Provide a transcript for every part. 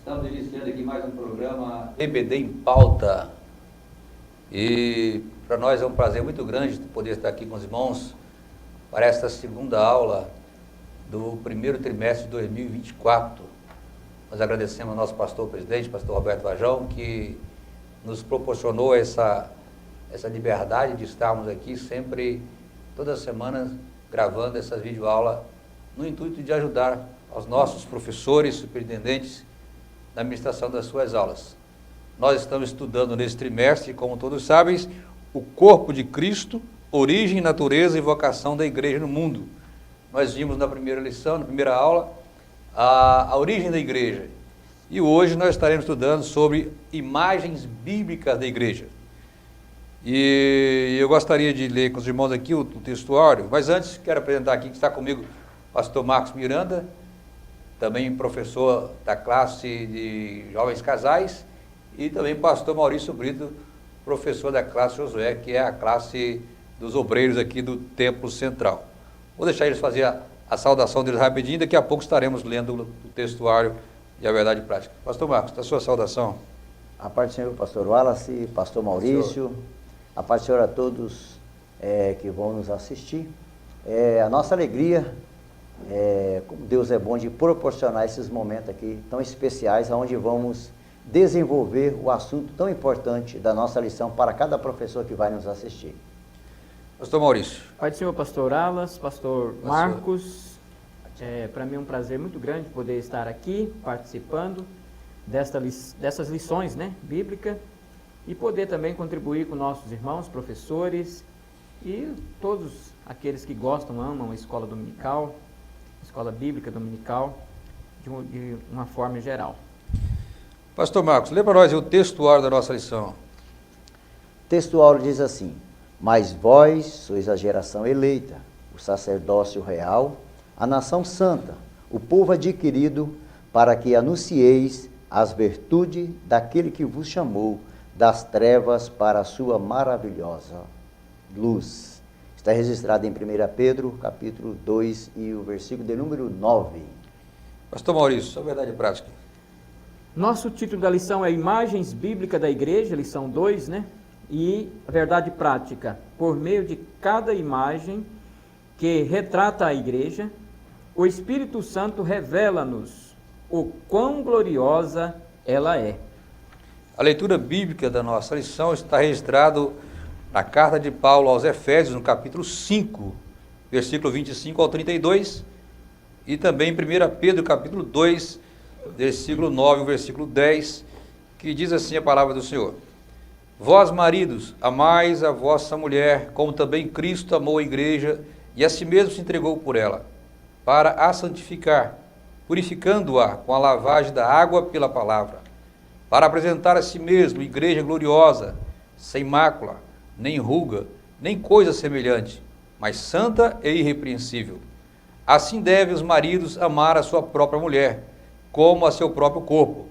Estamos iniciando aqui mais um programa EBD em Pauta. E para nós é um prazer muito grande poder estar aqui com os irmãos para esta segunda aula do primeiro trimestre de 2024. Nós agradecemos ao nosso pastor presidente, pastor Roberto Vajão, que nos proporcionou essa liberdade de estarmos aqui sempre, toda semana, gravando essas videoaulas no intuito de ajudar aos nossos professores, superintendentes, na administração das suas aulas. Nós estamos estudando nesse trimestre, como todos sabem, o corpo de Cristo, origem, natureza e vocação da igreja no mundo. Nós vimos na primeira lição, na primeira aula, a origem da igreja. E hoje nós estaremos estudando sobre imagens bíblicas da igreja. E eu gostaria de ler com os irmãos aqui o textuário, mas antes quero apresentar aqui que está comigo o pastor Marcos Miranda, também professor da classe de jovens casais, e também pastor Maurício Brito, professor da classe Josué, que é a classe dos obreiros aqui do Templo Central. Vou deixar eles fazer a saudação deles rapidinho, daqui a pouco estaremos lendo o textuário e a verdade prática. Pastor Marcos, a sua saudação. A paz do Senhor, pastor Wallace, pastor Maurício, a paz do Senhor a todos que vão nos assistir. A nossa alegria, como Deus é bom de proporcionar esses momentos aqui tão especiais, onde vamos desenvolver o assunto tão importante da nossa lição para cada professor que vai nos assistir. Pastor Maurício. Pai do Senhor, pastor Alas, pastor Marcos, para mim é um prazer muito grande poder estar aqui participando dessas lições, bíblicas, e poder também contribuir com nossos irmãos, professores e todos aqueles que gostam, amam a escola dominical, escola bíblica dominical, de uma forma geral. Pastor Marcos, lê para nós o textuário da nossa lição. O textuário diz assim: mas vós sois a geração eleita, o sacerdócio real, a nação santa, o povo adquirido, para que anuncieis as virtudes daquele que vos chamou das trevas para a sua maravilhosa luz. Está registrado em 1 Pedro, capítulo 2, e o versículo de número 9. Pastor Maurício, a verdade prática. Nosso título da lição é Imagens Bíblicas da Igreja, lição 2, E a verdade prática, por meio de cada imagem que retrata a igreja, o Espírito Santo revela-nos o quão gloriosa ela é. A leitura bíblica da nossa lição está registrado na carta de Paulo aos Efésios, no capítulo 5, versículo 25 ao 32, e também em 1 Pedro, capítulo 2, versículo 9 ao versículo 10, que diz assim a palavra do Senhor: vós, maridos, amais a vossa mulher, como também Cristo amou a igreja e a si mesmo se entregou por ela, para a santificar, purificando-a com a lavagem da água pela palavra, para apresentar a si mesmo igreja gloriosa, sem mácula, nem ruga, nem coisa semelhante, mas santa e irrepreensível. Assim devem os maridos amar a sua própria mulher, como a seu próprio corpo.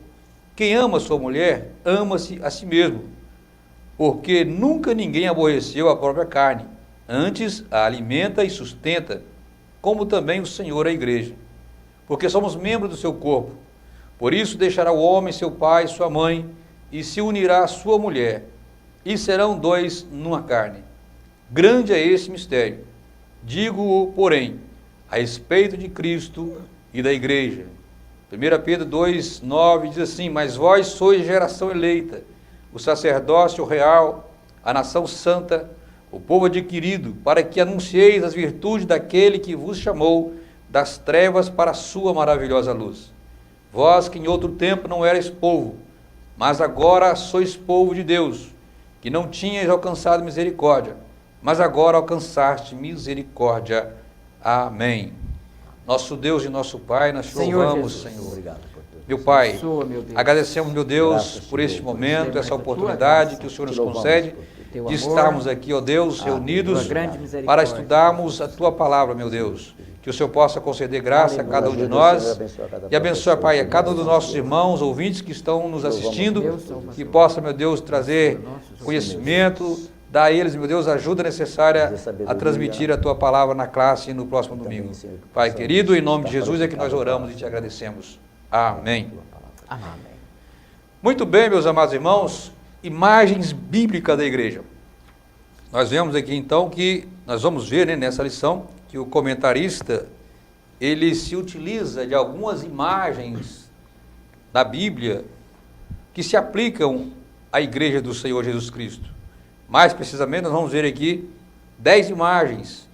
Quem ama a sua mulher, ama-se a si mesmo, porque nunca ninguém aborreceu a própria carne, antes a alimenta e sustenta, como também o Senhor a igreja, porque somos membros do seu corpo. Por isso deixará o homem seu pai e sua mãe, e se unirá à sua mulher, e serão dois numa carne. Grande é esse mistério. Digo-o, porém, a respeito de Cristo e da igreja. 1 Pedro 2, 9 diz assim: mas vós sois geração eleita, o sacerdócio real, a nação santa, o povo adquirido, para que anuncieis as virtudes daquele que vos chamou das trevas para a sua maravilhosa luz. Vós que em outro tempo não erais povo, mas agora sois povo de Deus, que não tinhais alcançado misericórdia, mas agora alcançaste misericórdia. Amém. Nosso Deus e nosso Pai, nós te louvamos, Senhor. Obrigado por tudo. Meu Pai, Meu Deus. agradecemos, meu Deus, Graças, por este Senhor, momento, essa oportunidade que o Senhor nos concede Teu de amor, estarmos aqui, ó Deus, tua reunidos grande misericórdia. para estudarmos a Tua palavra, meu Deus. Que o Senhor possa conceder graça a cada um de nós e abençoe, Pai, a cada um dos nossos irmãos, ouvintes que estão nos assistindo, que possa, meu Deus, trazer conhecimento, dá a eles, meu Deus, a ajuda necessária a transmitir a Tua palavra na classe no próximo domingo. Pai querido, em nome de Jesus é que nós oramos e te agradecemos. Amém. Amém. Muito bem, meus amados irmãos, imagens bíblicas da igreja. Nós vemos aqui então que, nós vamos ver, né, nessa lição, que o comentarista, ele se utiliza de algumas imagens da Bíblia que se aplicam à igreja do Senhor Jesus Cristo. Mais precisamente, nós vamos ver aqui 10 imagens.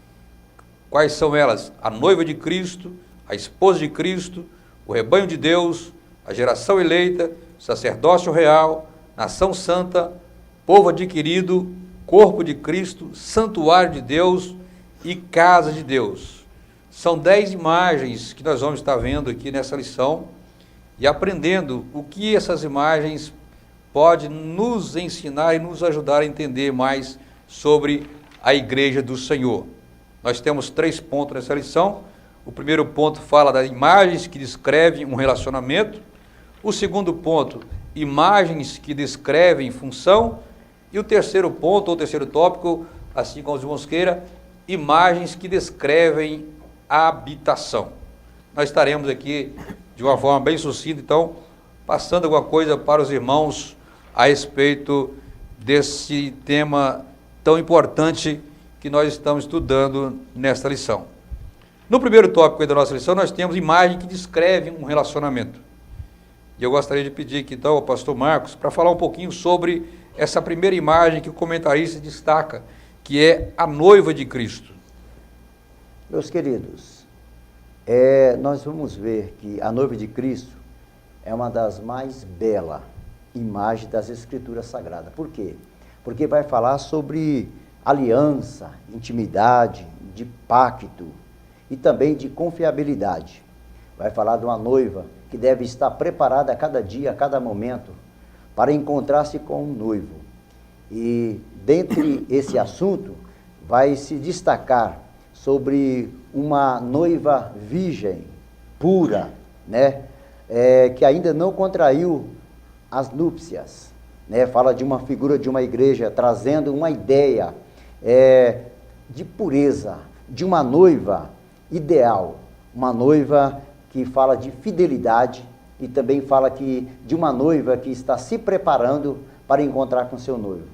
Quais são elas? A noiva de Cristo, a esposa de Cristo, o rebanho de Deus, a geração eleita, sacerdócio real, nação santa, povo adquirido, corpo de Cristo, santuário de Deus e casa de Deus. São 10 imagens que nós vamos estar vendo aqui nessa lição e aprendendo o que essas imagens podem nos ensinar e nos ajudar a entender mais sobre a igreja do Senhor. Nós temos 3 pontos nessa lição. O primeiro ponto fala das imagens que descrevem um relacionamento. O segundo ponto, imagens que descrevem função. E o terceiro ponto, ou terceiro tópico, assim como os irmãos queiram, imagens que descrevem a habitação. Nós estaremos aqui de uma forma bem sucinta, então, passando alguma coisa para os irmãos a respeito desse tema tão importante que nós estamos estudando nesta lição. No primeiro tópico da nossa lição, nós temos imagem que descreve um relacionamento. E eu gostaria de pedir aqui, então, ao pastor Marcos, para falar um pouquinho sobre essa primeira imagem que o comentarista destaca, que é a noiva de Cristo. Meus queridos, nós vamos ver que a noiva de Cristo é uma das mais belas imagens das Escrituras Sagradas. Por quê? Porque vai falar sobre aliança, intimidade, de pacto e também de confiabilidade. Vai falar de uma noiva que deve estar preparada a cada dia, a cada momento, para encontrar-se com um noivo. E dentre esse assunto, vai se destacar sobre uma noiva virgem, pura, né? Que ainda não contraiu as núpcias, né? Fala de uma figura de uma igreja, trazendo uma ideia de pureza, de uma noiva ideal, uma noiva que fala de fidelidade, e também fala de uma noiva que está se preparando para encontrar com seu noivo.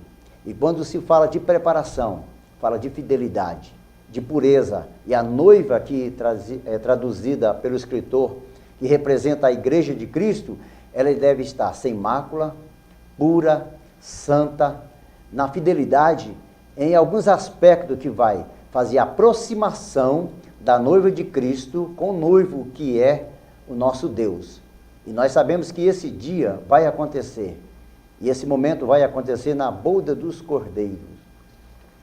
E quando se fala de preparação, fala de fidelidade, de pureza, e a noiva que é traduzida pelo escritor, que representa a igreja de Cristo, ela deve estar sem mácula, pura, santa, na fidelidade, em alguns aspectos que vai fazer a aproximação da noiva de Cristo com o noivo que é o nosso Deus. E nós sabemos que esse dia vai acontecer, e esse momento vai acontecer na boda dos cordeiros,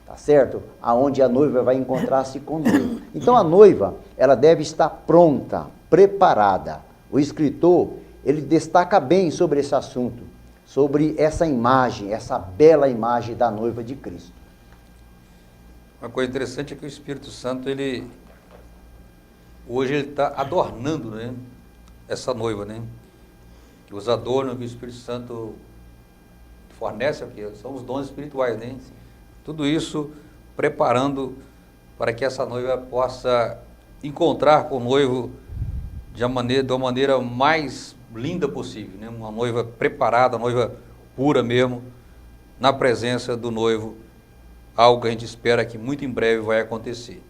tá certo? Aonde a noiva vai encontrar-se com o noivo. Então a noiva, ela deve estar pronta, preparada. O escritor, ele destaca bem sobre esse assunto, sobre essa imagem, essa bela imagem da noiva de Cristo. Uma coisa interessante é que o Espírito Santo, hoje ele está adornando, né, essa noiva, né? Que os adornos que o Espírito Santo fornece aqui são os dons espirituais, né? Tudo isso preparando para que essa noiva possa encontrar com o noivo de uma maneira mais linda possível, né? Uma noiva preparada, uma noiva pura mesmo, na presença do noivo, algo que a gente espera que muito em breve vai acontecer.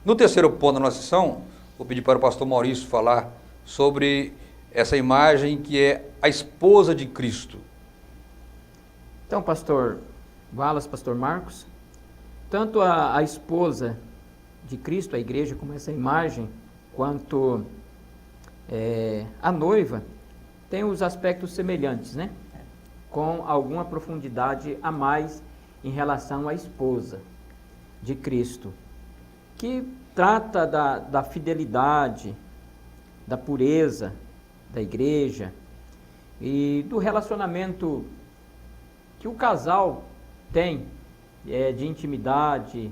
No terceiro ponto da nossa sessão, vou pedir para o pastor Maurício falar sobre essa imagem que é a esposa de Cristo. Então, pastor Wallace, pastor Marcos, tanto a esposa de Cristo, a igreja, como essa imagem, quanto a noiva, tem os aspectos semelhantes, né? Com alguma profundidade a mais em relação à esposa de Cristo, que trata da fidelidade, da pureza da igreja e do relacionamento que o casal tem, de intimidade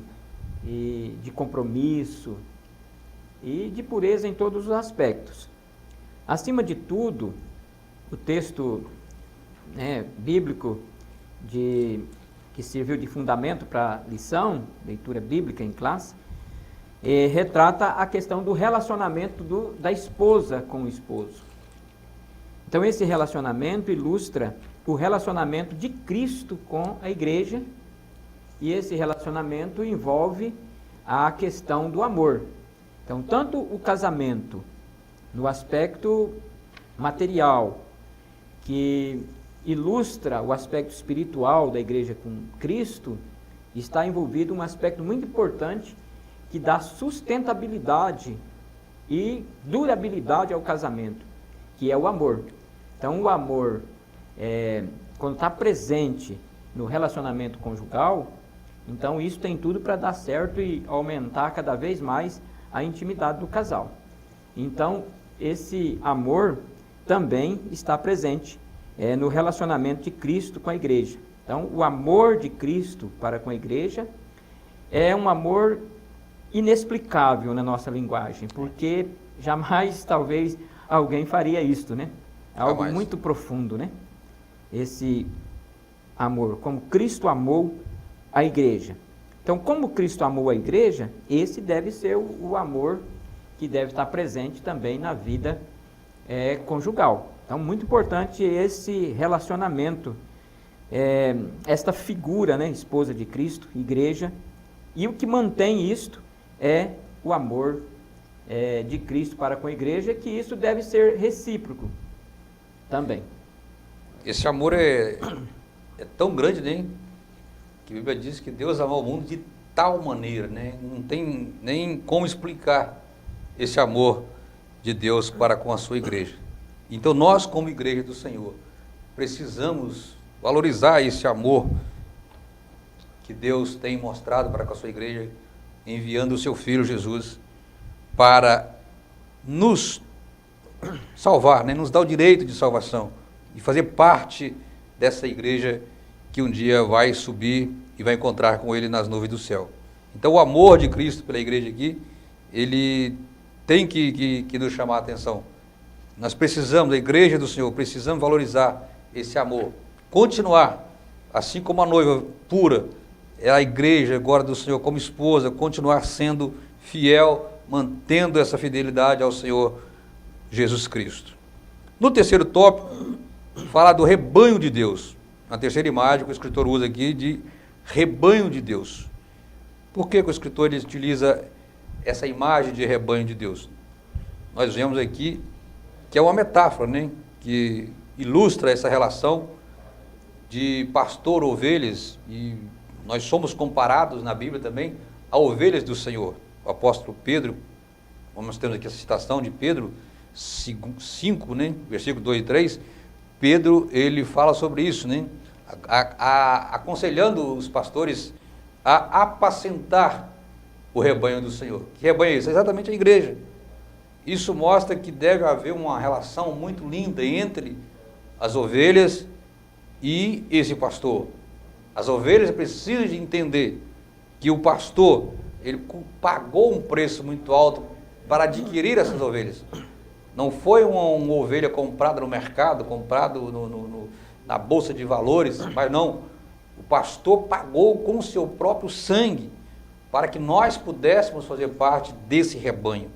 e de compromisso e de pureza em todos os aspectos. Acima de tudo, o texto bíblico que serviu de fundamento para a lição, leitura bíblica em classe, retrata a questão do relacionamento da esposa com o esposo. Então esse relacionamento ilustra o relacionamento de Cristo com a igreja, e esse relacionamento envolve a questão do amor. Então, tanto o casamento, no aspecto material, que ilustra o aspecto espiritual da igreja com Cristo, está envolvido um aspecto muito importante que dá sustentabilidade e durabilidade ao casamento, que é o amor. Então, o amor, quando está presente no relacionamento conjugal, então isso tem tudo para dar certo e aumentar cada vez mais a intimidade do casal. Então, esse amor também está presente no relacionamento de Cristo com a igreja. Então, o amor de Cristo para com a igreja é um amor inexplicável na nossa linguagem, porque jamais, talvez, alguém faria isto, né? É algo muito profundo, né? Esse amor, como Cristo amou a igreja. Então, como Cristo amou a igreja, esse deve ser o amor que deve estar presente também na vida conjugal. Então, muito importante esse relacionamento, esta figura, né, esposa de Cristo, igreja, e o que mantém isto é o amor de Cristo para com a igreja, que isso deve ser recíproco também. Esse amor é tão grande, né? Que a Bíblia diz que Deus amou o mundo de tal maneira, né? Não tem nem como explicar esse amor de Deus para com a sua igreja. Então nós, como igreja do Senhor, precisamos valorizar esse amor que Deus tem mostrado para com a sua igreja, enviando o seu Filho Jesus para nos salvar, né? Nos dar o direito de salvação e fazer parte dessa igreja que um dia vai subir e vai encontrar com Ele nas nuvens do céu. Então o amor de Cristo pela igreja aqui, ele tem que nos chamar a atenção. Nós precisamos, a igreja do Senhor, precisamos valorizar esse amor, continuar, assim como a noiva pura, é a igreja agora do Senhor como esposa, continuar sendo fiel, mantendo essa fidelidade ao Senhor Jesus Cristo. No terceiro tópico, fala do rebanho de Deus. Na terceira imagem que o escritor usa aqui de rebanho de Deus. Por que o escritor utiliza essa imagem de rebanho de Deus? Nós vemos aqui que é uma metáfora, né? Que ilustra essa relação de pastor-ovelhas, e nós somos comparados na Bíblia também a ovelhas do Senhor. O apóstolo Pedro, como nós temos aqui a citação de Pedro 5, né? Versículo 2 e 3, Pedro, ele fala sobre isso, né? Aconselhando os pastores a apacentar o rebanho do Senhor. Que rebanho é isso? É exatamente a igreja. Isso mostra que deve haver uma relação muito linda entre as ovelhas e esse pastor. As ovelhas precisam de entender que o pastor, ele pagou um preço muito alto para adquirir essas ovelhas. Não foi uma ovelha comprada no mercado, comprada na bolsa de valores, mas não. O pastor pagou com o seu próprio sangue para que nós pudéssemos fazer parte desse rebanho.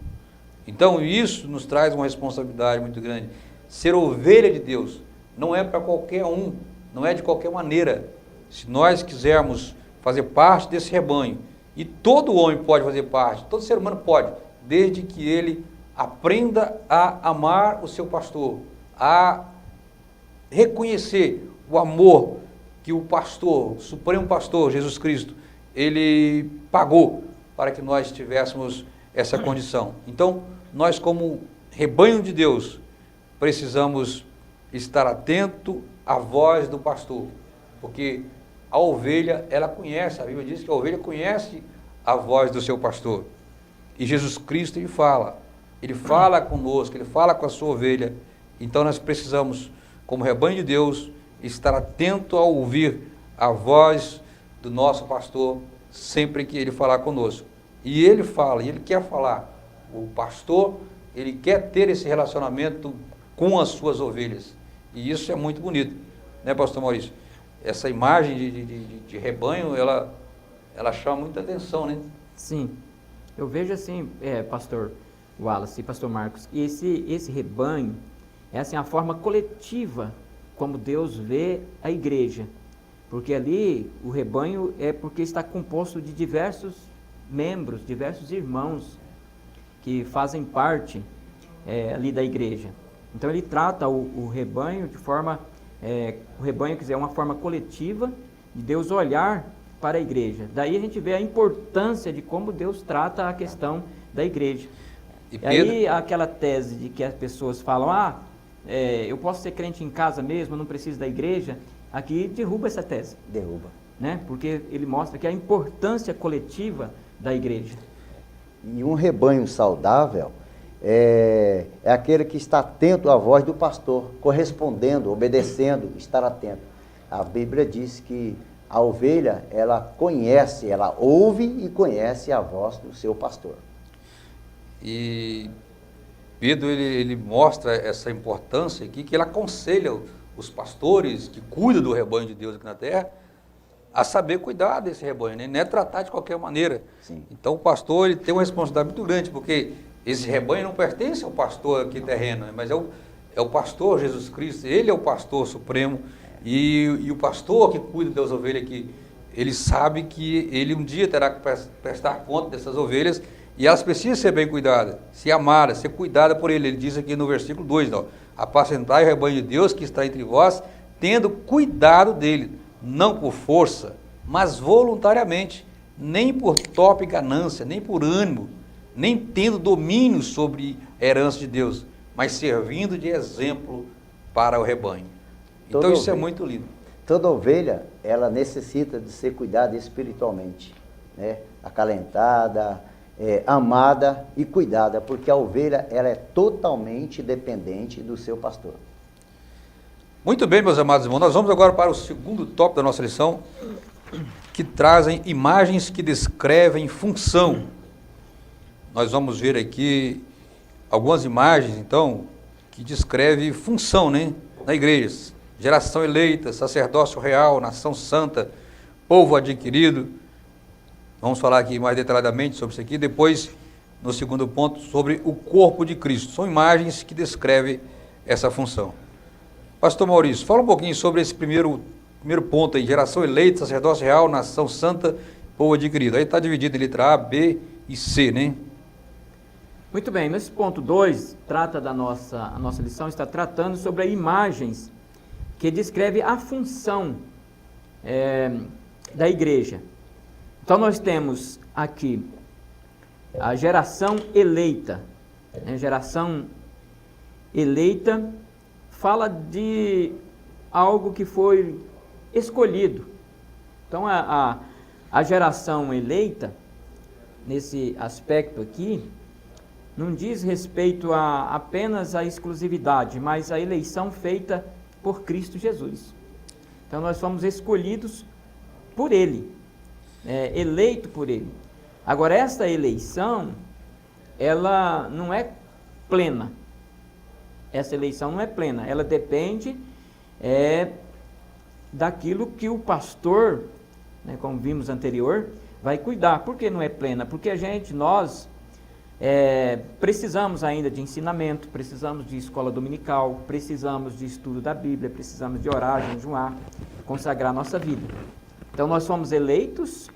Então isso nos traz uma responsabilidade muito grande. Ser ovelha de Deus não é para qualquer um, não é de qualquer maneira. Se nós quisermos fazer parte desse rebanho, e todo homem pode fazer parte, todo ser humano pode, desde que ele aprenda a amar o seu pastor, a reconhecer o amor que o pastor, o supremo pastor, Jesus Cristo, ele pagou para que nós tivéssemos essa condição. Então, nós como rebanho de Deus, precisamos estar atento à voz do pastor, porque a ovelha, ela conhece, a Bíblia diz que a ovelha conhece a voz do seu pastor. E Jesus Cristo, ele fala conosco, ele fala com a sua ovelha. Então nós precisamos, como rebanho de Deus, estar atento a ouvir a voz do nosso pastor sempre que ele falar conosco. E ele fala, e ele quer falar. O pastor, ele quer ter esse relacionamento com as suas ovelhas. E isso é muito bonito, né, pastor Maurício? Essa imagem de rebanho, ela chama muita atenção, né? Sim, eu vejo assim, pastor Wallace e pastor Marcos, esse rebanho, é assim, a forma coletiva como Deus vê a igreja. Porque ali o rebanho é porque está composto de diversos membros, diversos irmãos que fazem parte ali da igreja. Então ele trata o rebanho de forma, o rebanho, quer dizer, é uma forma coletiva de Deus olhar para a igreja. Daí a gente vê a importância de como Deus trata a questão da igreja. E aí aquela tese de que as pessoas falam, eu posso ser crente em casa mesmo, eu não preciso da igreja, aqui derruba essa tese. Derruba. Né? Porque ele mostra que a importância coletiva da igreja. E um rebanho saudável é aquele que está atento à voz do pastor, correspondendo, obedecendo, estar atento. A Bíblia diz que a ovelha, ela conhece, ela ouve e conhece a voz do seu pastor. E Pedro, ele mostra essa importância aqui, que ele aconselha os pastores que cuidam do rebanho de Deus aqui na terra, a saber cuidar desse rebanho, né? Não é tratar de qualquer maneira. Sim. Então o pastor, ele tem uma responsabilidade muito grande, porque esse rebanho não pertence ao pastor aqui terreno, né? Mas é o pastor Jesus Cristo, ele é o pastor supremo, e o pastor que cuida das ovelhas aqui, ele sabe que ele um dia terá que prestar conta dessas ovelhas, e elas precisam ser bem cuidadas, ser amadas, ser cuidadas por ele. Ele diz aqui no versículo 2, apacentai o rebanho de Deus que está entre vós, tendo cuidado dele, não por força, mas voluntariamente, nem por top ganância, nem por ânimo, nem tendo domínio sobre a herança de Deus, mas servindo de exemplo para o rebanho. Então isso é muito lindo. Toda ovelha, ela necessita de ser cuidada espiritualmente, né? Acalentada, amada e cuidada, porque a ovelha, ela é totalmente dependente do seu pastor. Muito bem, meus amados irmãos, nós vamos agora para o segundo tópico da nossa lição, que trazem imagens que descrevem função. Nós vamos ver aqui algumas imagens, então, que descrevem função, né, na igreja. Geração eleita, sacerdócio real, nação santa, povo adquirido. Vamos falar aqui mais detalhadamente sobre isso aqui. Depois, no segundo ponto, sobre o corpo de Cristo. São imagens que descrevem essa função. Pastor Maurício, fala um pouquinho sobre esse primeiro ponto aí, geração eleita, sacerdócio real, nação santa, povo adquirido. Aí está dividido em letra A, B e C, né? Muito bem, nesse ponto 2, a nossa lição está tratando sobre imagens que descrevem a função da igreja. Então nós temos aqui a geração eleita. Geração eleita fala de algo que foi escolhido. Então a geração eleita, nesse aspecto aqui, não diz respeito apenas à exclusividade, mas à eleição feita por Cristo Jesus. Então nós fomos escolhidos por Ele, eleito por Ele. Agora essa eleição, ela não é plena. Essa eleição não é plena, ela depende daquilo que o pastor, como vimos anterior, vai cuidar. Por que não é plena? Porque nós precisamos ainda de ensinamento, precisamos de escola dominical, precisamos de estudo da Bíblia, precisamos de orar, jejuar, consagrar nossa vida. Então nós fomos eleitos,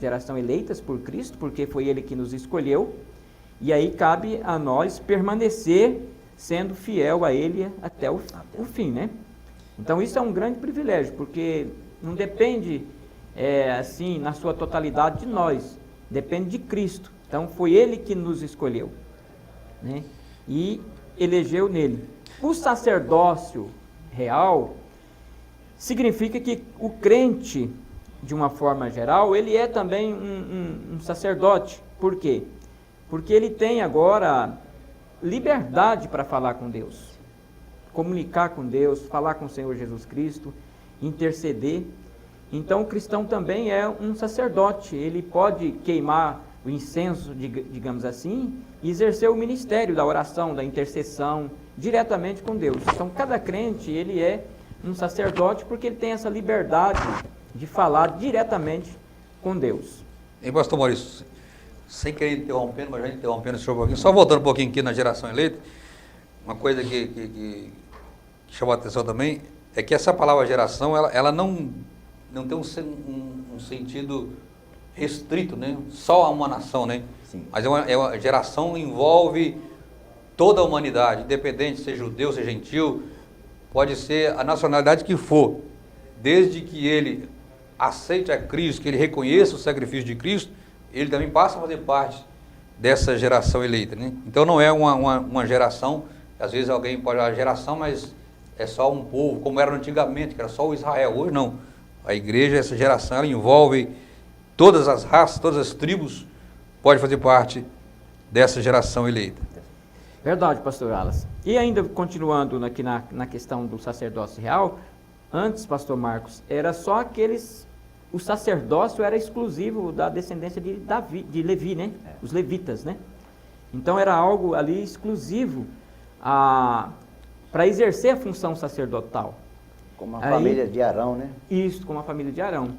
geração eleitas por Cristo, porque foi Ele que nos escolheu, e aí cabe a nós permanecer sendo fiel a Ele até o fim, né? Então isso é um grande privilégio, porque não depende, assim, na sua totalidade de nós, depende de Cristo. Então foi Ele que nos escolheu, né? E elegeu nele. O sacerdócio real significa que o crente, de uma forma geral, ele é também um sacerdote. Por quê? Porque ele tem agora liberdade para falar com Deus, comunicar com Deus, falar com o Senhor Jesus Cristo, interceder. Então o cristão também é um sacerdote, ele pode queimar o incenso, digamos assim, e exercer o ministério da oração, da intercessão, diretamente com Deus. Então cada crente, ele é um sacerdote porque ele tem essa liberdade de falar diretamente com Deus. E pastor Maurício, sem querer interrompendo, mas já interrompendo o senhor um pouquinho, só voltando um pouquinho aqui na geração eleita, uma coisa que chamou a atenção também é que essa palavra geração, ela não tem um sentido restrito, né? Só a uma nação, né? Sim. Mas é uma geração envolve toda a humanidade, independente seja judeu, seja gentil, pode ser a nacionalidade que for, desde que ele aceite a Cristo, que ele reconheça o sacrifício de Cristo, ele também passa a fazer parte dessa geração eleita, né? Então não é uma geração, às vezes alguém pode falar geração, mas é só um povo, como era antigamente, que era só o Israel. Hoje não. A igreja, essa geração, ela envolve todas as raças, todas as tribos, pode fazer parte dessa geração eleita. Verdade, pastor Alas. E ainda continuando aqui na questão do sacerdócio real, antes, pastor Marcos, era só aqueles, o sacerdócio era exclusivo da descendência de Levi, né? Os levitas, né? Então era algo ali exclusivo para exercer a função sacerdotal. Como a família de Arão, né? Isso, como a família de Arão.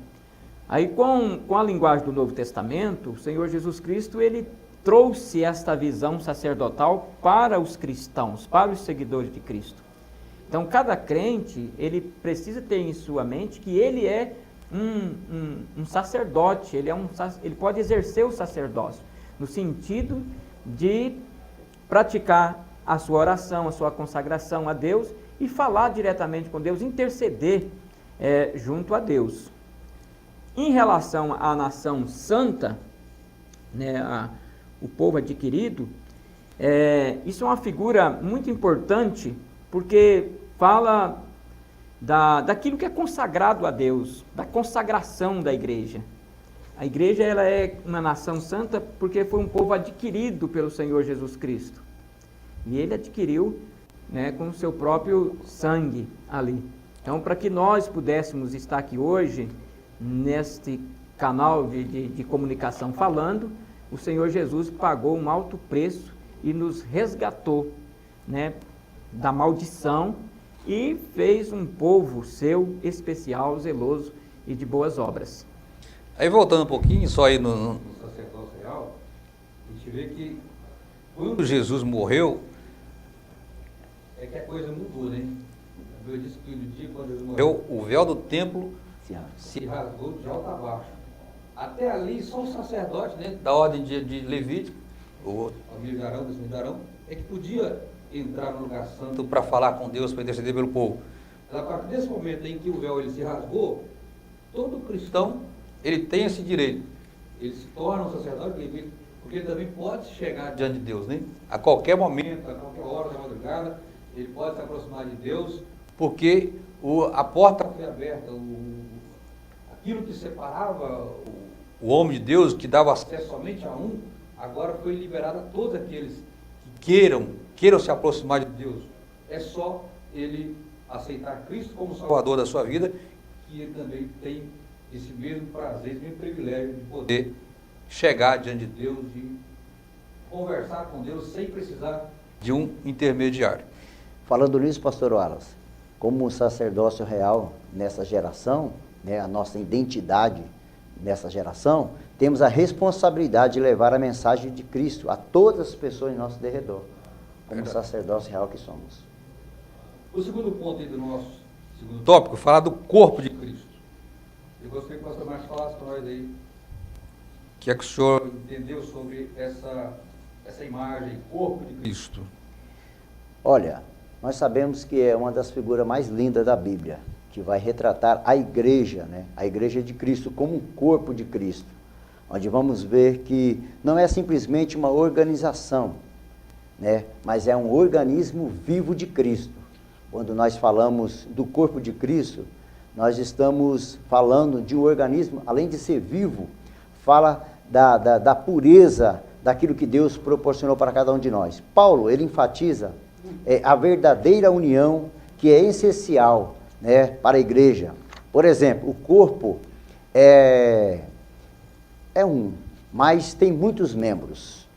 Aí com a linguagem do Novo Testamento, o Senhor Jesus Cristo, ele trouxe esta visão sacerdotal para os cristãos, para os seguidores de Cristo. Então cada crente, ele precisa ter em sua mente que ele é um sacerdote, ele pode exercer o sacerdócio, no sentido de praticar a sua oração, a sua consagração a Deus e falar diretamente com Deus, interceder junto a Deus. Em relação à nação santa, né, o povo adquirido, isso é uma figura muito importante, porque fala daquilo que é consagrado a Deus, da consagração da igreja. A igreja, ela é uma nação santa porque foi um povo adquirido pelo Senhor Jesus Cristo. E ele adquiriu, né, com o seu próprio sangue ali. Então, para que nós pudéssemos estar aqui hoje, neste canal de comunicação falando, o Senhor Jesus pagou um alto preço e nos resgatou, né, da maldição e fez um povo seu especial, zeloso e de boas obras. Aí voltando um pouquinho, só aí no sacerdócio real, a gente vê que quando Jesus morreu, é que a coisa mudou, né? Eu disse que no dia quando Jesus morreu, o véu do templo se rasgou de alto a baixo. Até ali, só o sacerdote, né, da ordem de Levítico, o família de Arão, descendente de Arão, é que podia entrar no lugar santo para falar com Deus, para interceder pelo povo. A partir desse momento em que o véu ele se rasgou, todo cristão ele tem esse direito. Ele se torna um sacerdote levita, porque ele também pode chegar diante de Deus, né? A qualquer momento, a qualquer hora da madrugada, ele pode se aproximar de Deus, porque a porta foi aberta, aquilo que separava o homem de Deus, que dava acesso somente a um, agora foi liberado a todos aqueles que queiram se aproximar de Deus. É só ele aceitar Cristo como Salvador da sua vida, que ele também tem esse mesmo prazer, esse mesmo privilégio de poder chegar diante de Deus, de conversar com Deus sem precisar de um intermediário. Falando nisso, pastor Wallace, como sacerdócio real nessa geração, né, a nossa identidade nessa geração, temos a responsabilidade de levar a mensagem de Cristo a todas as pessoas em nosso derredor, como sacerdócio real que somos. O segundo ponto aí do nosso segundo tópico, falar do corpo de Cristo. Eu gostaria que o pastor Marcos falasse para nós aí, o que é que o senhor entendeu sobre essa imagem, corpo de Cristo? Olha, nós sabemos que é uma das figuras mais lindas da Bíblia, que vai retratar a igreja, né? A igreja de Cristo como um corpo de Cristo, onde vamos ver que não é simplesmente uma organização, né? Mas é um organismo vivo de Cristo. Quando nós falamos do corpo de Cristo, nós estamos falando de um organismo, além de ser vivo, fala da pureza daquilo que Deus proporcionou para cada um de nós. Paulo, ele enfatiza a verdadeira união que é essencial, né, para a igreja. Por exemplo, o corpo é um, mas tem muitos membros.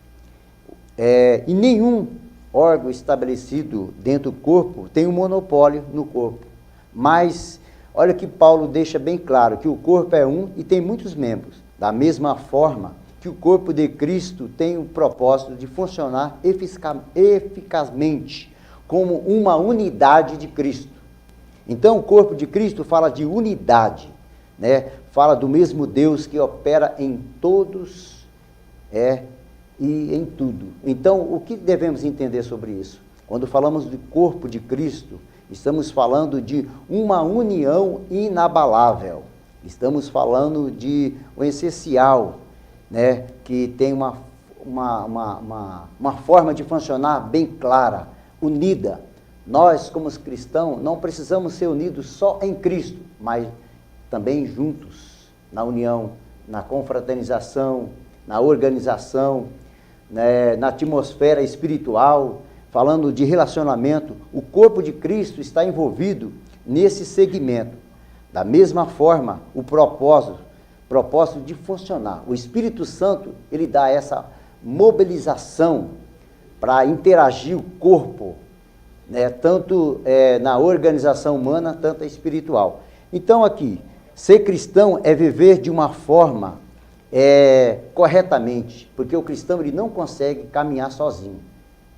E nenhum órgão estabelecido dentro do corpo tem um monopólio no corpo. Mas olha que Paulo deixa bem claro que o corpo é um e tem muitos membros. Da mesma forma que o corpo de Cristo tem o propósito de funcionar eficazmente, como uma unidade de Cristo. Então, o corpo de Cristo fala de unidade, né? Fala do mesmo Deus que opera em todos e em tudo. Então, o que devemos entender sobre isso? Quando falamos do corpo de Cristo, estamos falando de uma união inabalável. Estamos falando de um essencial, né? Que tem uma forma de funcionar bem clara, unida. Nós, como cristãos, não precisamos ser unidos só em Cristo, mas também juntos, na união, na confraternização, na organização, né, na atmosfera espiritual, falando de relacionamento. O corpo de Cristo está envolvido nesse segmento. Da mesma forma, o propósito de funcionar. O Espírito Santo, ele dá essa mobilização para interagir o corpo, né, tanto na organização humana, tanto espiritual. Então aqui, ser cristão é viver de uma forma corretamente, porque o cristão ele não consegue caminhar sozinho,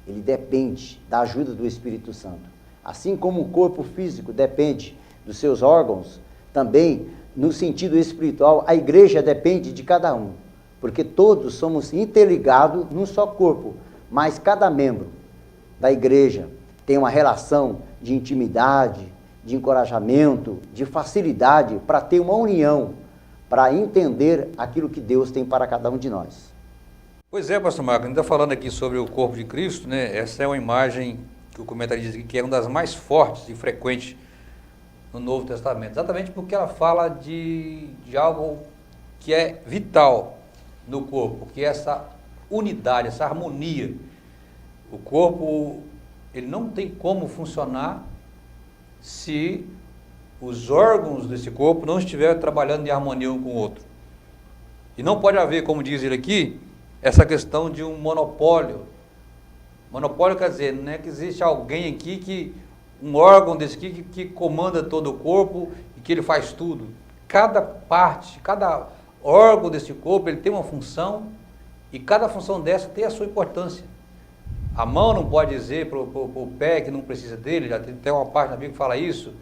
ele depende da ajuda do Espírito Santo. Assim como o corpo físico depende dos seus órgãos, também no sentido espiritual, a igreja depende de cada um, porque todos somos interligados num só corpo, mas cada membro da igreja tem uma relação de intimidade, de encorajamento, de facilidade para ter uma união, para entender aquilo que Deus tem para cada um de nós. Pois é, pastor Marcos, a gente está falando aqui sobre o corpo de Cristo, né? Essa é uma imagem que o comentário diz aqui que é uma das mais fortes e frequentes no Novo Testamento, exatamente porque ela fala de algo que é vital no corpo, que é essa unidade, essa harmonia. O corpo, ele não tem como funcionar se os órgãos desse corpo não estiverem trabalhando em harmonia um com o outro. E não pode haver, como diz ele aqui, essa questão de um monopólio. Monopólio quer dizer, não é que existe alguém aqui, um órgão desse aqui que comanda todo o corpo e que ele faz tudo. Cada parte, cada órgão desse corpo, ele tem uma função e cada função dessa tem a sua importância. A mão não pode dizer para o pé que não precisa dele, já tem uma parte da Bíblia que fala isso.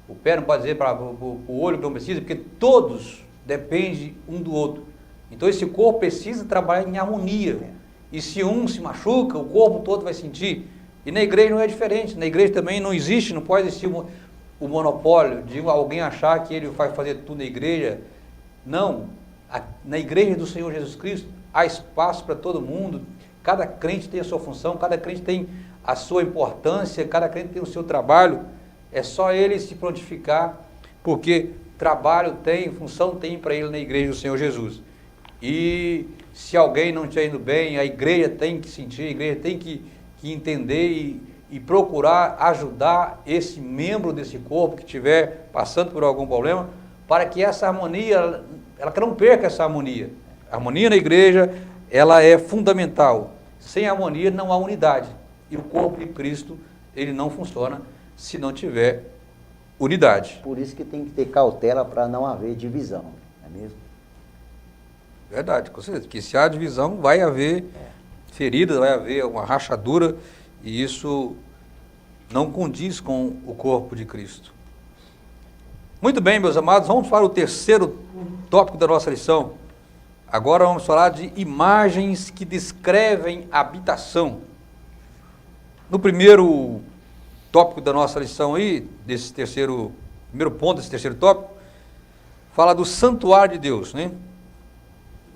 O pé não pode dizer para o olho que não precisa, porque todos dependem um do outro. Então esse corpo precisa trabalhar em harmonia. E se um se machuca, o corpo todo vai sentir. E na igreja não é diferente. Na igreja também não existe, não pode existir o monopólio de alguém achar que ele vai fazer tudo na igreja. Não. Na igreja do Senhor Jesus Cristo há espaço para todo mundo. Cada crente tem a sua função, cada crente tem a sua importância, cada crente tem o seu trabalho. É só ele se prontificar, porque trabalho tem, função tem para ele na igreja do Senhor Jesus. E se alguém não estiver indo bem, a igreja tem que sentir, a igreja tem que entender e procurar ajudar esse membro desse corpo que estiver passando por algum problema, para que essa harmonia, ela não perca essa harmonia. A harmonia na igreja, ela é fundamental. Sem harmonia não há unidade. E o corpo de Cristo, ele não funciona se não tiver unidade. Por isso que tem que ter cautela para não haver divisão, não é mesmo? Verdade, com certeza. Que se há divisão, vai haver feridas, vai haver uma rachadura, e isso não condiz com o corpo de Cristo. Muito bem, meus amados, vamos para o terceiro tópico da nossa lição. Agora vamos falar de imagens que descrevem a habitação. No primeiro tópico da nossa lição aí, primeiro ponto desse terceiro tópico, fala do santuário de Deus, né?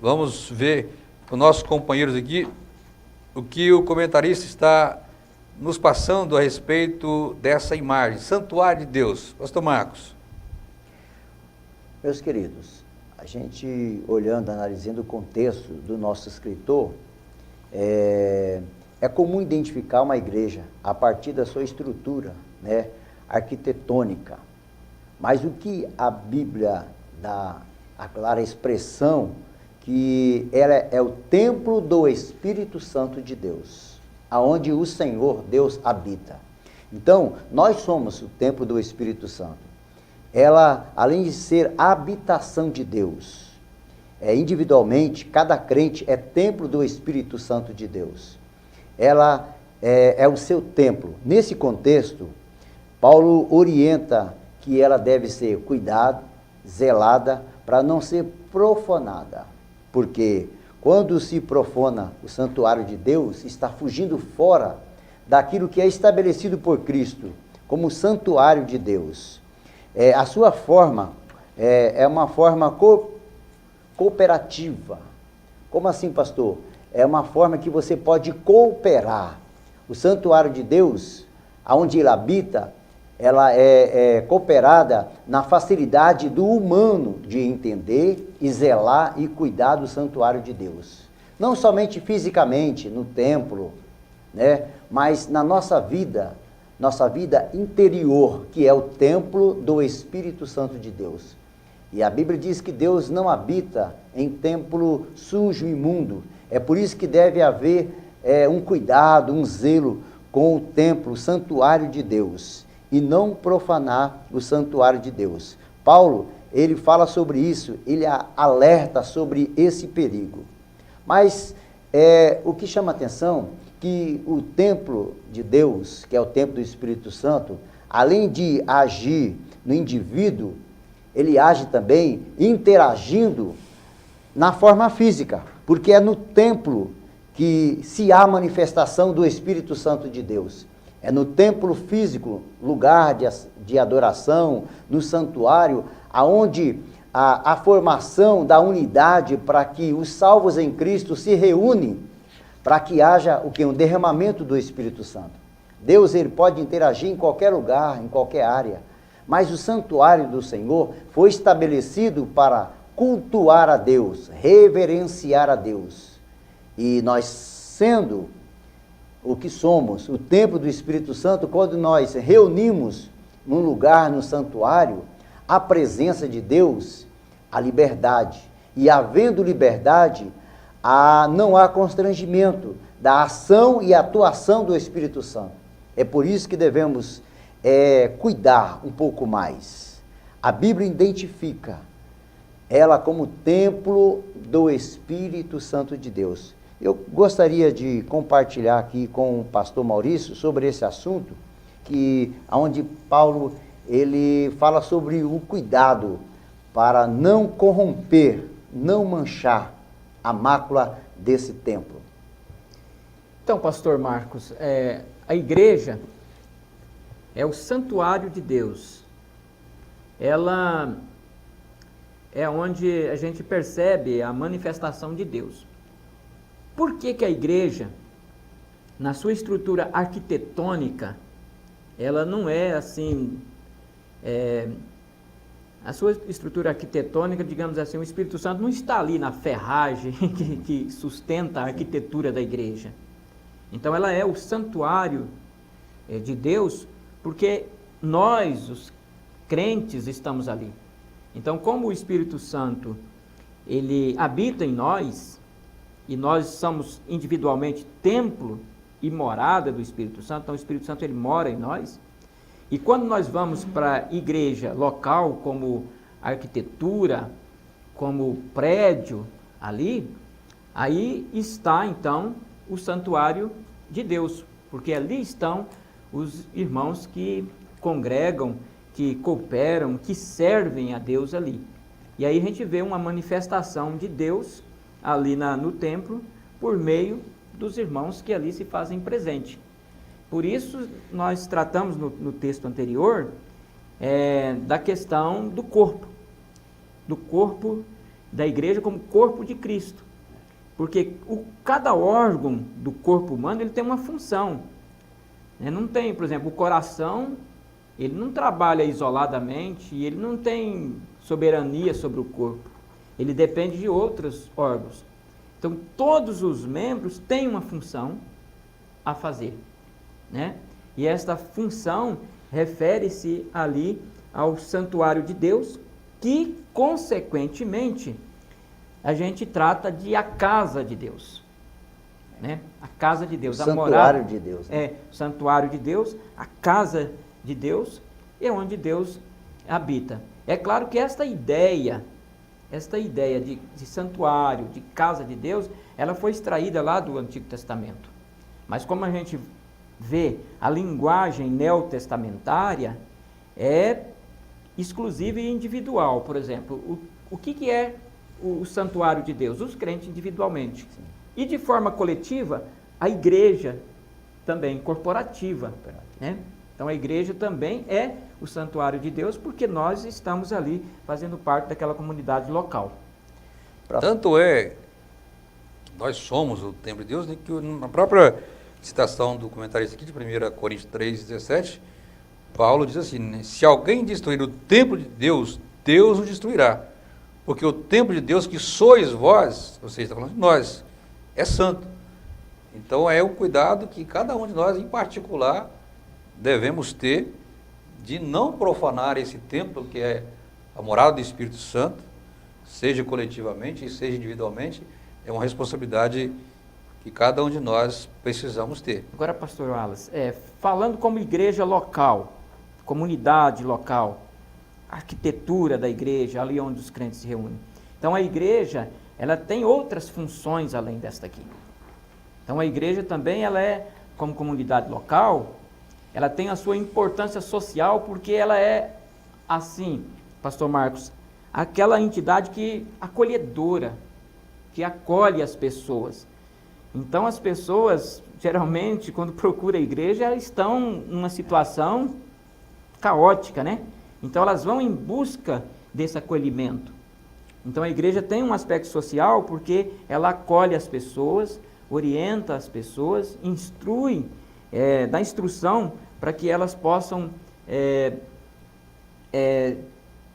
Vamos ver com nossos companheiros aqui o que o comentarista está nos passando a respeito dessa imagem, santuário de Deus. Pastor Marcos. Meus queridos, a gente olhando, analisando o contexto do nosso escritor, é comum identificar uma igreja a partir da sua estrutura, né, arquitetônica. Mas o que a Bíblia dá a clara expressão que ela é o templo do Espírito Santo de Deus, aonde o Senhor Deus habita. Então, nós somos o templo do Espírito Santo. Ela, além de ser a habitação de Deus, individualmente, cada crente é templo do Espírito Santo de Deus. Ela é o seu templo. Nesse contexto, Paulo orienta que ela deve ser cuidada, zelada, para não ser profanada. Porque quando se profana o santuário de Deus, está fugindo fora daquilo que é estabelecido por Cristo como santuário de Deus. A sua forma é uma forma cooperativa. Como assim, pastor? É uma forma que você pode cooperar. O santuário de Deus, aonde ele habita, ela é cooperada na facilidade do humano de entender e zelar e cuidar do santuário de Deus. Não somente fisicamente, no templo, né, mas na nossa vida interior, que é o templo do Espírito Santo de Deus. E a Bíblia diz que Deus não habita em templo sujo e imundo. É por isso que deve haver um cuidado, um zelo com o templo, o santuário de Deus, e não profanar o santuário de Deus. Paulo, ele fala sobre isso, ele alerta sobre esse perigo. Mas o que chama atenção, que o templo de Deus, que é o templo do Espírito Santo, além de agir no indivíduo, ele age também interagindo na forma física, porque é no templo que se há manifestação do Espírito Santo de Deus. É no templo físico, lugar de adoração, no santuário, aonde a formação da unidade para que os salvos em Cristo se reúnem, para que haja o quê? Um derramamento do Espírito Santo. Deus, ele pode interagir em qualquer lugar, em qualquer área, mas o santuário do Senhor foi estabelecido para cultuar a Deus, reverenciar a Deus. E nós, sendo o que somos, o templo do Espírito Santo, quando nós reunimos num lugar, no santuário, a presença de Deus, a liberdade. E havendo liberdade, não há constrangimento da ação e atuação do Espírito Santo. É por isso que devemos cuidar um pouco mais. A Bíblia identifica ela como templo do Espírito Santo de Deus. Eu gostaria de compartilhar aqui com o pastor Maurício sobre esse assunto, onde Paulo ele fala sobre o cuidado para não corromper, não manchar a mácula desse templo. Então, pastor Marcos, a igreja é o santuário de Deus. Ela é onde a gente percebe a manifestação de Deus. Por que a igreja, na sua estrutura arquitetônica, ela não é assim, a sua estrutura arquitetônica, digamos assim, o Espírito Santo não está ali na ferragem que sustenta a arquitetura da igreja. Então ela é o santuário de Deus, porque nós, os crentes, estamos ali. Então, como o Espírito Santo, ele habita em nós, e nós somos individualmente templo e morada do Espírito Santo, então o Espírito Santo ele mora em nós, e quando nós vamos para a igreja local, como arquitetura, como prédio ali, aí está então o santuário de Deus, porque ali estão os irmãos que congregam, que cooperam, que servem a Deus ali. E aí a gente vê uma manifestação de Deus ali no templo, por meio dos irmãos que ali se fazem presente. Por isso, nós tratamos no texto anterior da questão do corpo da igreja como corpo de Cristo. Porque cada órgão do corpo humano ele tem uma função. Não tem, por exemplo, o coração, ele não trabalha isoladamente e ele não tem soberania sobre o corpo. Ele depende de outros órgãos. Então, todos os membros têm uma função a fazer, né? E esta função refere-se ali ao santuário de Deus, que, consequentemente, a gente trata de a casa de Deus, né? A casa de Deus, o santuário de Deus. Né? O santuário de Deus, a casa de Deus, é onde Deus habita. É claro que esta ideia de santuário, de casa de Deus, ela foi extraída lá do Antigo Testamento. Mas como a gente vê a linguagem neotestamentária, é exclusiva e individual. Por exemplo, o que é o santuário de Deus? Os crentes individualmente. Sim. E de forma coletiva, a igreja também, corporativa. Né? Então a igreja também é o santuário de Deus, porque nós estamos ali fazendo parte daquela comunidade local. Tanto é que nós somos o templo de Deus, né, que na própria citação do comentarista aqui de 1 Coríntios 3,17, Paulo diz assim, né, se alguém destruir o templo de Deus, Deus o destruirá. Porque o templo de Deus que sois vós, você está falando de nós, é santo. Então é o cuidado que cada um de nós, em particular, devemos ter de não profanar esse templo que é a morada do Espírito Santo, seja coletivamente e seja individualmente, é uma responsabilidade que cada um de nós precisamos ter. Agora, pastor Wallace, falando como igreja local, comunidade local, arquitetura da igreja, ali onde os crentes se reúnem. Então a igreja, ela tem outras funções além desta aqui. Então a igreja também, ela é, como comunidade local, ela tem a sua importância social, porque ela é, assim, pastor Marcos, aquela entidade que acolhedora, que acolhe as pessoas. Então as pessoas, geralmente, quando procuram a igreja, elas estão numa situação caótica, né? Então elas vão em busca desse acolhimento. Então a igreja tem um aspecto social, porque ela acolhe as pessoas, orienta as pessoas, instrui, dá instrução para que elas possam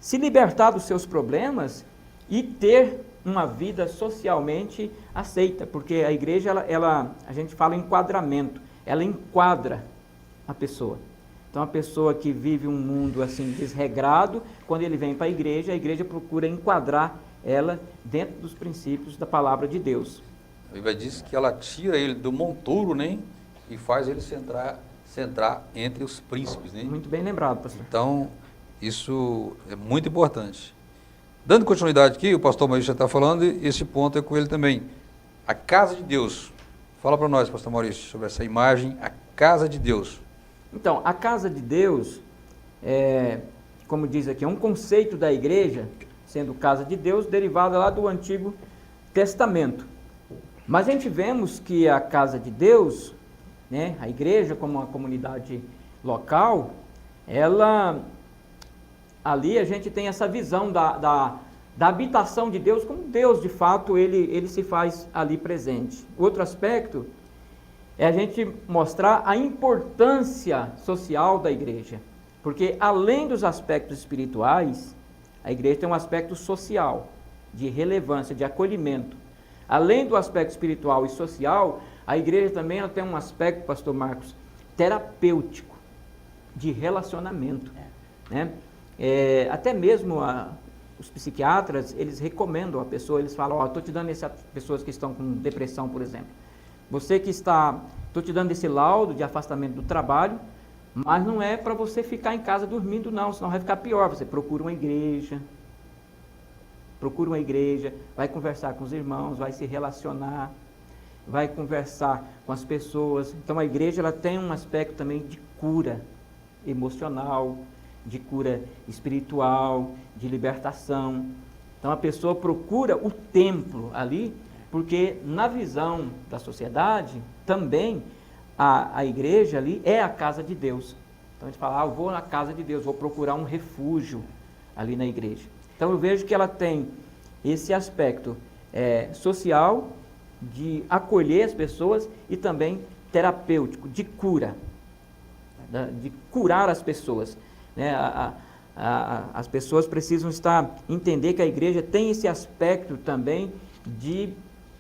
se libertar dos seus problemas e ter uma vida socialmente aceita, porque a igreja, a gente fala enquadramento, ela enquadra a pessoa. Então a pessoa que vive um mundo assim desregrado, quando ele vem para a igreja procura enquadrar ela dentro dos princípios da palavra de Deus. A Bíblia diz que ela tira ele do monturo, né, e faz ele centrar entre os príncipes, né? Muito bem lembrado, pastor. Então, isso é muito importante. Dando continuidade aqui, o pastor Maurício já está falando, e esse ponto é com ele também. A casa de Deus. Fala para nós, pastor Maurício, sobre essa imagem, a casa de Deus. Então, a casa de Deus, como diz aqui, é um conceito da igreja, sendo casa de Deus, derivada lá do Antigo Testamento. Mas a gente vemos que a casa de Deus, né, a igreja como uma comunidade local, ali a gente tem essa visão da habitação de Deus, como Deus, de fato, ele se faz ali presente. Outro aspecto é a gente mostrar a importância social da igreja, porque além dos aspectos espirituais, a igreja tem um aspecto social, de relevância, de acolhimento. Além do aspecto espiritual e social, a igreja também ela tem um aspecto, pastor Marcos, terapêutico, de relacionamento, né? Até mesmo os psiquiatras, eles recomendam a pessoa, eles falam, estou te dando essas pessoas que estão com depressão, por exemplo. Você que estou te dando esse laudo de afastamento do trabalho, mas não é para você ficar em casa dormindo não, senão vai ficar pior. Você procura uma igreja, vai conversar com os irmãos, vai se relacionar, vai conversar com as pessoas. Então a igreja ela tem um aspecto também de cura emocional, de cura espiritual, de libertação. Então a pessoa procura o templo ali, porque na visão da sociedade, também a igreja ali é a casa de Deus. Então a gente fala, eu vou na casa de Deus, vou procurar um refúgio ali na igreja. Então eu vejo que ela tem esse aspecto social, de acolher as pessoas e também terapêutico, de cura, de curar as pessoas. Né? As pessoas precisam entender que a igreja tem esse aspecto também de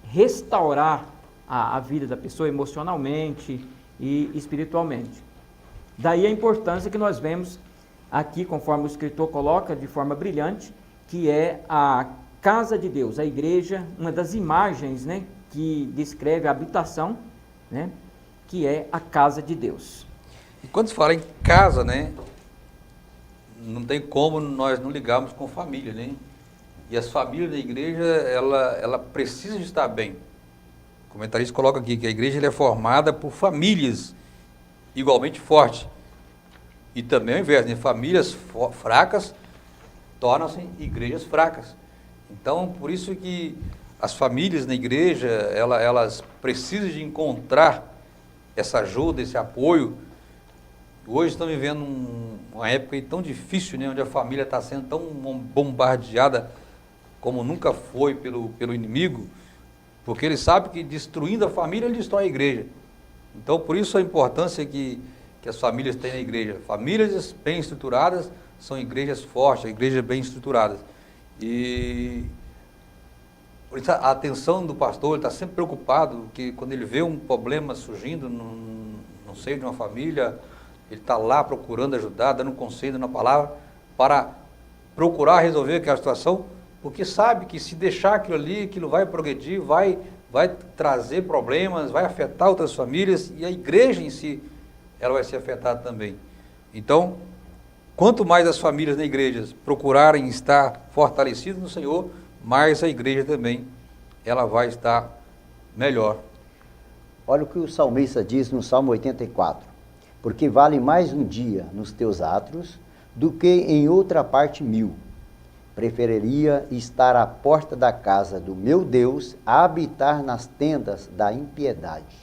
restaurar a vida da pessoa emocionalmente e espiritualmente. Daí a importância que nós vemos aqui, conforme o escritor coloca de forma brilhante, que é a casa de Deus, a igreja, uma das imagens, né, que descreve a habitação, né, que é a casa de Deus. E quando se fala em casa, né, não tem como nós não ligarmos com família, né? E as famílias da igreja, ela precisa de estar bem. O comentarista coloca aqui que a igreja é formada por famílias igualmente forte. E também ao invés, né? Famílias fracas tornam-se igrejas fracas. Então, por isso que as famílias na igreja, elas precisam de encontrar essa ajuda, esse apoio. Hoje estamos vivendo uma época tão difícil, né? Onde a família está sendo tão bombardeada como nunca foi pelo inimigo, porque ele sabe que destruindo a família, ele destrói a igreja. Então, por isso a importância que as famílias têm na igreja. Famílias bem estruturadas são igrejas fortes, igrejas bem estruturadas. E por isso a atenção do pastor, ele está sempre preocupado, que quando ele vê um problema surgindo no seio de uma família, ele está lá procurando ajudar, dando conselho, dando palavra, para procurar resolver aquela situação, porque sabe que se deixar aquilo ali, aquilo vai progredir, vai trazer problemas, vai afetar outras famílias, e a igreja em si, ela vai ser afetada também. Então, quanto mais as famílias na igreja procurarem estar fortalecidas no Senhor, mais a igreja também, ela vai estar melhor. Olha o que o salmista diz no Salmo 84. Porque vale mais um dia nos teus átrios do que em outra parte 1000. Preferiria estar à porta da casa do meu Deus a habitar nas tendas da impiedade.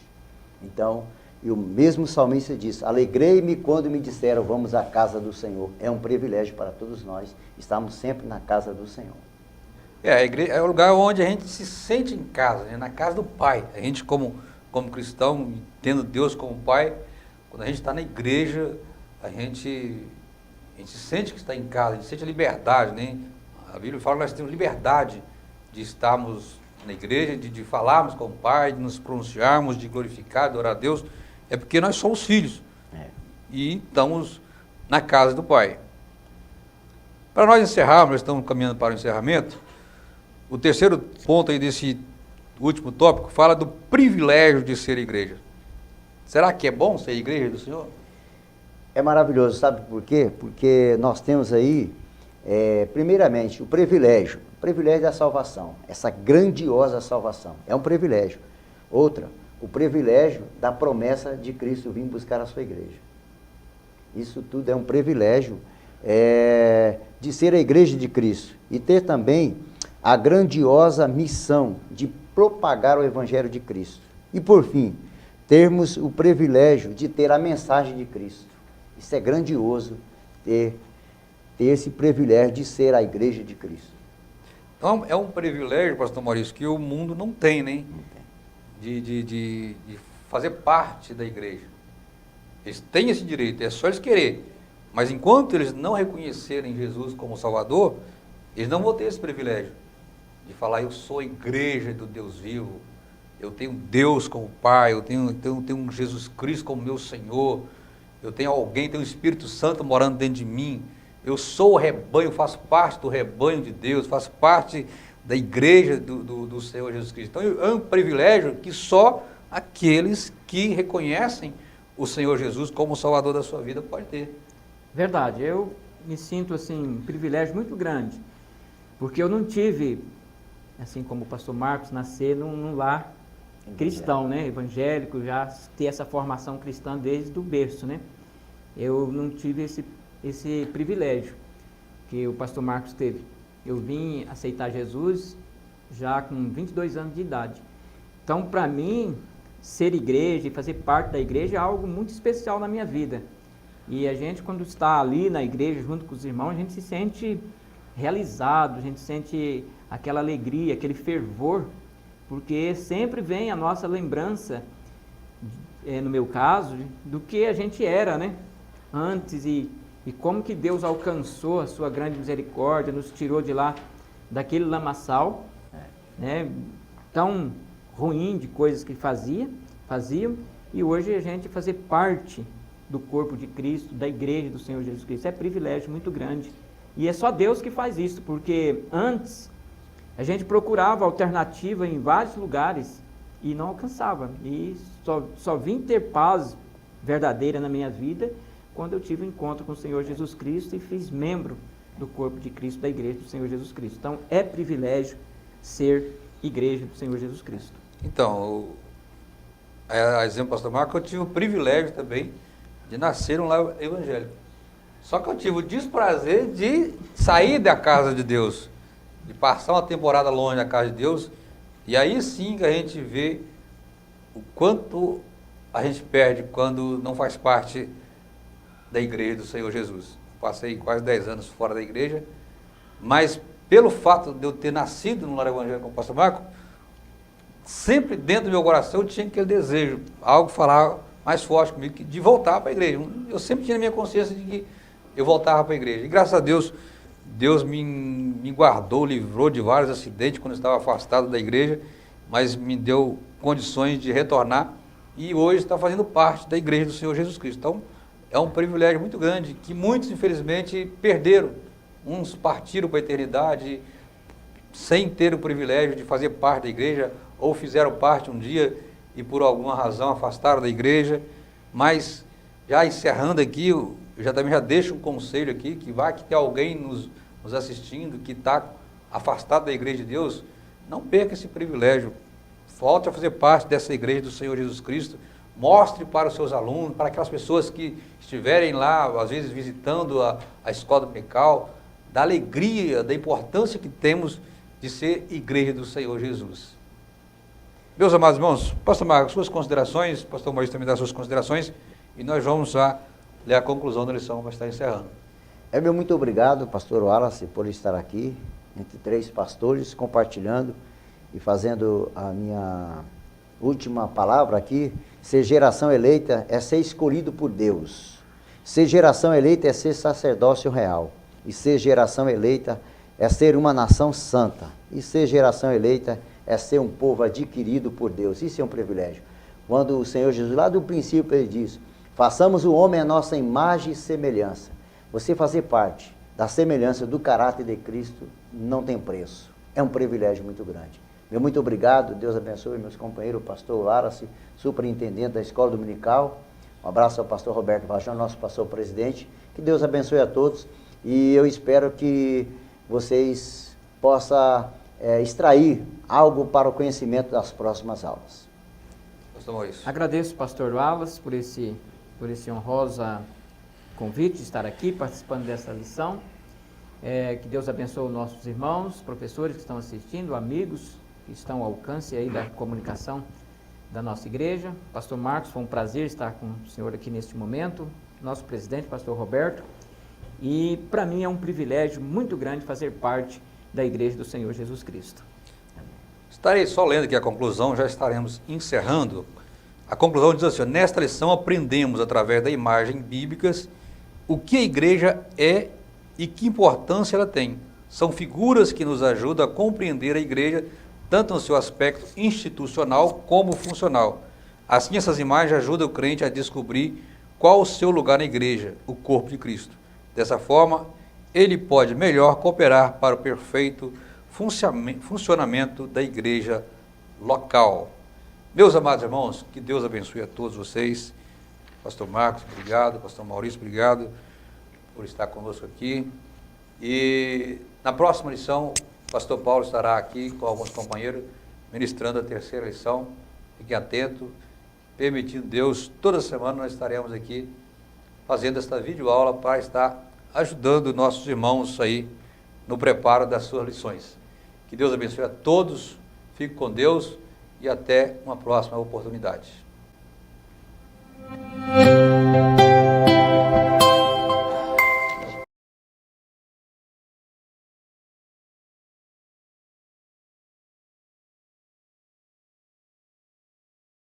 Então, e o mesmo salmista diz, alegrei-me quando me disseram, vamos à casa do Senhor. É um privilégio para todos nós, estamos sempre na casa do Senhor. A igreja é o lugar onde a gente se sente em casa, né? Na casa do Pai. A gente como cristão, tendo Deus como Pai, quando a gente está na igreja, a gente sente que está em casa, a gente sente a liberdade, né? A Bíblia fala que nós temos liberdade de estarmos na igreja, de falarmos com o Pai, de nos pronunciarmos, de glorificar, de orar a Deus. É porque nós somos filhos e estamos na casa do Pai. Para nós encerrarmos, nós estamos caminhando para o encerramento, o terceiro ponto aí desse último tópico fala do privilégio de ser igreja. Será que é bom ser igreja do Senhor? É maravilhoso, sabe por quê? Porque nós temos aí, primeiramente, o privilégio da salvação, essa grandiosa salvação, é um privilégio. Outra, o privilégio da promessa de Cristo vir buscar a sua igreja. Isso tudo é um privilégio de ser a igreja de Cristo e ter também a grandiosa missão de propagar o evangelho de Cristo. E por fim, termos o privilégio de ter a mensagem de Cristo. Isso é grandioso, ter esse privilégio de ser a igreja de Cristo. Então, é um privilégio, pastor Maurício, que o mundo não tem, né? Não tem. De fazer parte da igreja. Eles têm esse direito, é só eles querer. Mas enquanto eles não reconhecerem Jesus como Salvador, eles não vão ter esse privilégio de falar, eu sou a igreja do Deus vivo, eu tenho Deus como Pai, eu tenho um Jesus Cristo como meu Senhor, eu tenho tenho o Espírito Santo morando dentro de mim, eu sou o rebanho, faço parte do rebanho de Deus, faço parte da igreja do Senhor Jesus Cristo. Então é um privilégio que só aqueles que reconhecem o Senhor Jesus como o Salvador da sua vida pode ter. Verdade, eu me sinto assim, um privilégio muito grande, porque eu não tive, assim como o pastor Marcos, nascer num lar cristão, né, evangélico, já ter essa formação cristã desde o berço, né. Eu não tive esse privilégio que o pastor Marcos teve. Eu vim aceitar Jesus já com 22 anos de idade. Então, para mim, ser igreja e fazer parte da igreja é algo muito especial na minha vida. E a gente, quando está ali na igreja, junto com os irmãos, a gente se sente realizado, a gente sente aquela alegria, aquele fervor, porque sempre vem a nossa lembrança, no meu caso, do que a gente era, né, antes e como que Deus alcançou a sua grande misericórdia, nos tirou de lá, daquele lamaçal, né, tão ruim de coisas que faziam, e hoje a gente fazer parte do corpo de Cristo, da igreja do Senhor Jesus Cristo, é privilégio muito grande. E é só Deus que faz isso, porque antes a gente procurava alternativa em vários lugares e não alcançava. E só vim ter paz verdadeira na minha vida quando eu tive um encontro com o Senhor Jesus Cristo e fiz membro do corpo de Cristo, da igreja do Senhor Jesus Cristo. Então, é privilégio ser igreja do Senhor Jesus Criro. Então, a exemplo do pastor Marco, eu tive o privilégio também de nascer um lar evangélico. Só que eu tive o desprazer de sair da casa de Deus, de passar uma temporada longe da casa de Deus, e aí sim que a gente vê o quanto a gente perde quando não faz parte da igreja do Senhor Jesus. Passei quase 10 anos fora da igreja, mas pelo fato de eu ter nascido no lar evangélico com o pastor Marco, sempre dentro do meu coração tinha aquele desejo, algo falar mais forte comigo, de voltar para a igreja. Eu sempre tinha na minha consciência de que eu voltava para a igreja. E graças a Deus, Deus me guardou, livrou de vários acidentes quando eu estava afastado da igreja, mas me deu condições de retornar e hoje está fazendo parte da igreja do Senhor Jesus Cristo. Então, é um privilégio muito grande que muitos, infelizmente, perderam. Uns partiram para a eternidade sem ter o privilégio de fazer parte da igreja, ou fizeram parte um dia e por alguma razão afastaram da igreja. Mas, já encerrando aqui, eu também já deixo um conselho aqui, que vai que tem alguém nos assistindo que está afastado da igreja de Deus, não perca esse privilégio. Volte a fazer parte dessa igreja do Senhor Jesus Cristo. Mostre para os seus alunos, para aquelas pessoas que estiverem lá, às vezes visitando a escola dominical, da alegria, da importância que temos de ser igreja do Senhor Jesus. Meus amados irmãos, pastor Marcos, suas considerações, pastor Maurício também dá suas considerações, e nós vamos já ler a conclusão da lição, vai estar encerrando. Meu muito obrigado, pastor Wallace, por estar aqui, entre 3 pastores, compartilhando e fazendo a minha última palavra aqui. Ser geração eleita é ser escolhido por Deus. Ser geração eleita é ser sacerdócio real. E ser geração eleita é ser uma nação santa. E ser geração eleita é ser um povo adquirido por Deus. Isso é um privilégio. Quando o Senhor Jesus, lá do princípio, ele diz: façamos o homem a nossa imagem e semelhança. Você fazer parte da semelhança do caráter de Cristo não tem preço. É um privilégio muito grande. Meu muito obrigado, Deus abençoe meus companheiros, o pastor Wallace, superintendente da escola dominical. Um abraço ao pastor Roberto Vajão, nosso pastor presidente. Que Deus abençoe a todos e eu espero que vocês possam extrair algo para o conhecimento das próximas aulas. Pastor Maurício. Agradeço, pastor Wallace, por esse honroso convite de estar aqui participando dessa lição. Que Deus abençoe os nossos irmãos, professores que estão assistindo, amigos que estão ao alcance aí da comunicação da nossa igreja. Pastor Marcos, foi um prazer estar com o senhor aqui neste momento, nosso presidente, pastor Roberto, e para mim é um privilégio muito grande fazer parte da igreja do Senhor Jesus Cristo. Estarei só lendo aqui a conclusão, já estaremos encerrando. A conclusão diz assim: nesta lição aprendemos através da imagem bíblicas o que a igreja é e que importância ela tem. São figuras que nos ajudam a compreender a igreja, tanto no seu aspecto institucional como funcional. Assim, essas imagens ajudam o crente a descobrir qual o seu lugar na igreja, o corpo de Cristo. Dessa forma, ele pode melhor cooperar para o perfeito funcionamento da igreja local. Meus amados irmãos, que Deus abençoe a todos vocês. Pastor Marcos, obrigado. Pastor Maurício, obrigado por estar conosco aqui. E na próxima lição, o pastor Paulo estará aqui com alguns companheiros, ministrando a 3ª lição. Fiquem atentos. Permitindo Deus, toda semana nós estaremos aqui fazendo esta videoaula para estar ajudando nossos irmãos aí no preparo das suas lições. Que Deus abençoe a todos, fique com Deus e até uma próxima oportunidade.